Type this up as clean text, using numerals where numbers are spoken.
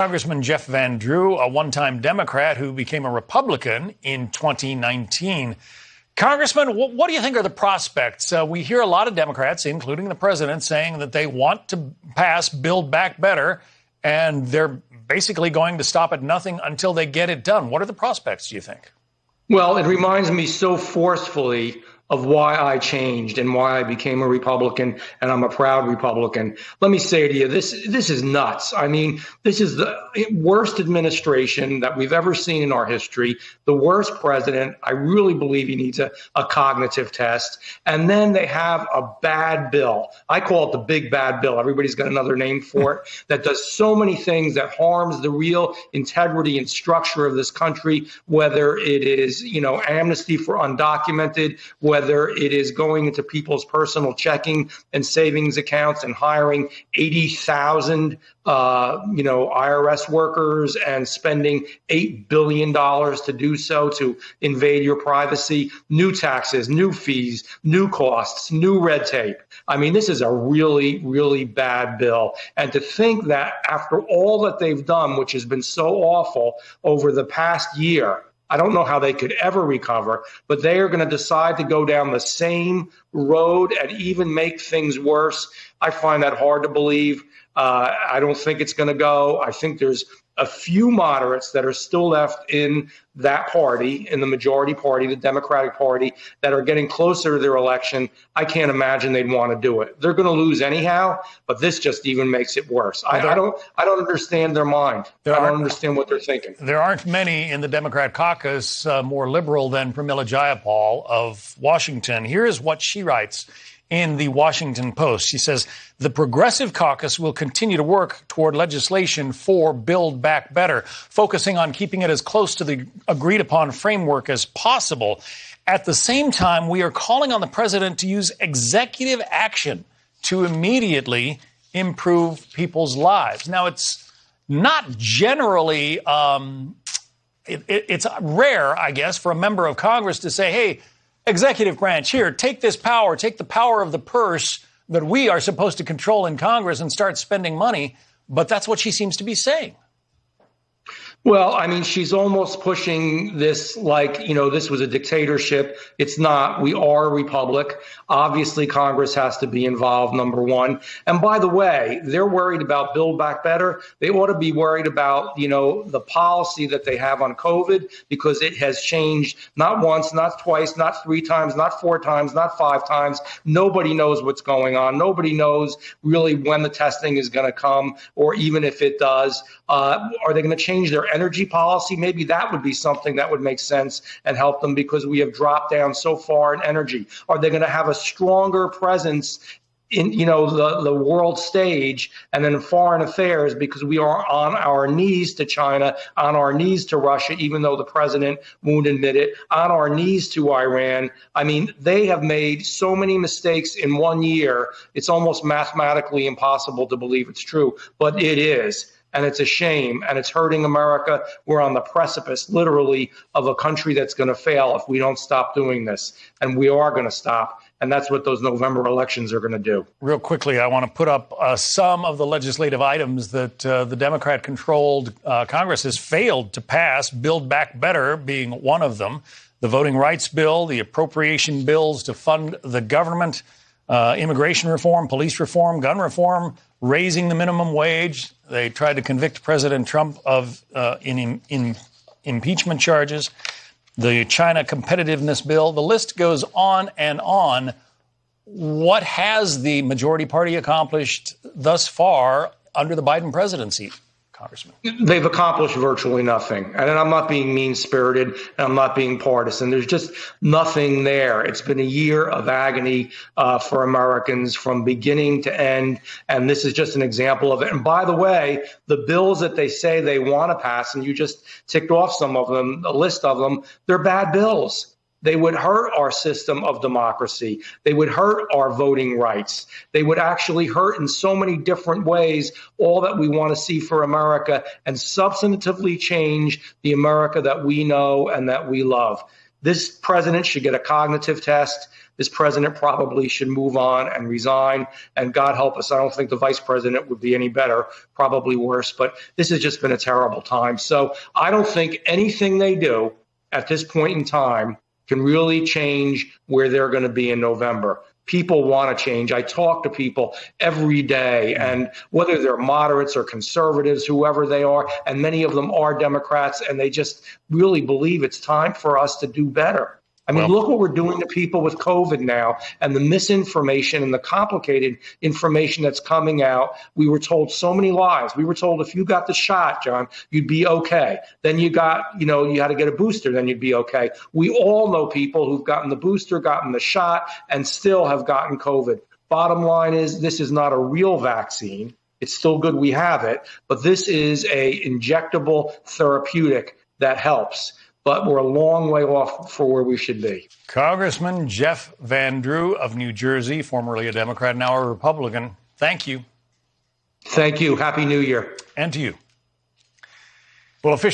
Congressman Jeff Van Drew, a one-time Democrat who became a Republican in 2019. Congressman, what do you think are the prospects? We hear a lot of Democrats, including the president, saying that they want to pass Build Back Better, and they're basically going to stop at nothing until they get it done. What are the prospects, do you think? Well, it reminds me so forcefully of why I changed and why I became a Republican, and I'm a proud Republican. Let me say to you, this is nuts. I mean, this is the worst administration that we've ever seen in our history, the worst president. I really believe he needs a cognitive test. And then they have a bad bill. I call it the big bad bill. Everybody's got another name for it, that does so many things that harms the real integrity and structure of this country, whether it is, amnesty for undocumented, whether it is going into people's personal checking and savings accounts and hiring 80,000, IRS workers and spending $8 billion to do so, to invade your privacy, new taxes, new fees, new costs, new red tape. I mean, this is a really, really bad bill. And to think that after all that they've done, which has been so awful over the past year, I don't know how they could ever recover, but they are going to decide to go down the same road and even make things worse. I find that hard to believe. I don't think it's going to go. I think there's a few moderates that are still left in that party, in the majority party, the Democratic Party, that are getting closer to their election. I can't imagine they'd want to do it. They're going to lose anyhow, but this just even makes it worse. I don't understand their mind. I don't understand what they're thinking. There aren't many in the Democrat caucus more liberal than Pramila Jayapal of Washington. Here is what she writes in the Washington Post. She says, the Progressive Caucus will continue to work toward legislation for Build Back Better, focusing on keeping it as close to the agreed upon framework as possible. At the same time, we are calling on the president to use executive action to immediately improve people's lives. Now, it's not generally, it's rare, I guess, for a member of Congress to say, hey, executive branch, here, take this power, take the power of the purse that we are supposed to control in Congress and start spending money. But that's what she seems to be saying. Well, I mean, she's almost pushing this like, this was a dictatorship. It's not. We are a republic. Obviously, Congress has to be involved, number one. And by the way, they're worried about Build Back Better. They ought to be worried about, the policy that they have on COVID, because it has changed not once, not twice, not three times, not four times, not five times. Nobody knows what's going on. Nobody knows really when the testing is going to come, or even if it does. Are they going to change their energy policy? Maybe that would be something that would make sense and help them, because we have dropped down so far in energy. Are they going to have a stronger presence in, the world stage and then foreign affairs, because we are on our knees to China, on our knees to Russia, even though the president won't admit it, on our knees to Iran. I mean, they have made so many mistakes in 1 year. It's almost mathematically impossible to believe it's true, but it is. And it's a shame, and it's hurting America. We're on the precipice, literally, of a country that's going to fail if we don't stop doing this. And we are going to stop. And that's what those November elections are going to do. Real quickly, I want to put up some of the legislative items that the Democrat-controlled Congress has failed to pass, Build Back Better being one of them. The voting rights bill, the appropriation bills to fund the government, immigration reform, police reform, gun reform, raising the minimum wage. They tried to convict President Trump of in impeachment charges. The China competitiveness bill. The list goes on and on. What has the majority party accomplished thus far under the Biden presidency, Congressman? They've accomplished virtually nothing. And I'm not being mean-spirited, and I'm not being partisan. There's just nothing there. It's been a year of agony for Americans from beginning to end, and this is just an example of it. And by the way, the bills that they say they want to pass, and you just ticked off some of them, a list of them, they're bad bills. They would hurt our system of democracy. They would hurt our voting rights. They would actually hurt in so many different ways all that we want to see for America, and substantively change the America that we know and that we love. This president should get a cognitive test. this president probably should move on and resign. And God help us, I don't think the vice president would be any better, probably worse. But this has just been a terrible time. So I don't think anything they do at this point in time can really change where they're going to be in November. People want to change. I talk to people every day, and whether they're moderates or conservatives, whoever they are, and many of them are Democrats, and they just really believe it's time for us to do better. I mean, look what we're doing to people with COVID now, and the misinformation and the complicated information that's coming out. We were told so many lies. We were told if you got the shot, John, you'd be okay. Then you got, you had to get a booster, then you'd be okay. We all know people who've gotten the booster, gotten the shot, and still have gotten COVID. Bottom line is, this is not a real vaccine. It's still good we have it, but this is a injectable therapeutic that helps. But we're a long way off for where we should be. Congressman Jeff Van Drew of New Jersey, formerly a Democrat, now a Republican. Thank you. Thank you. Happy New Year. And to you. Well, official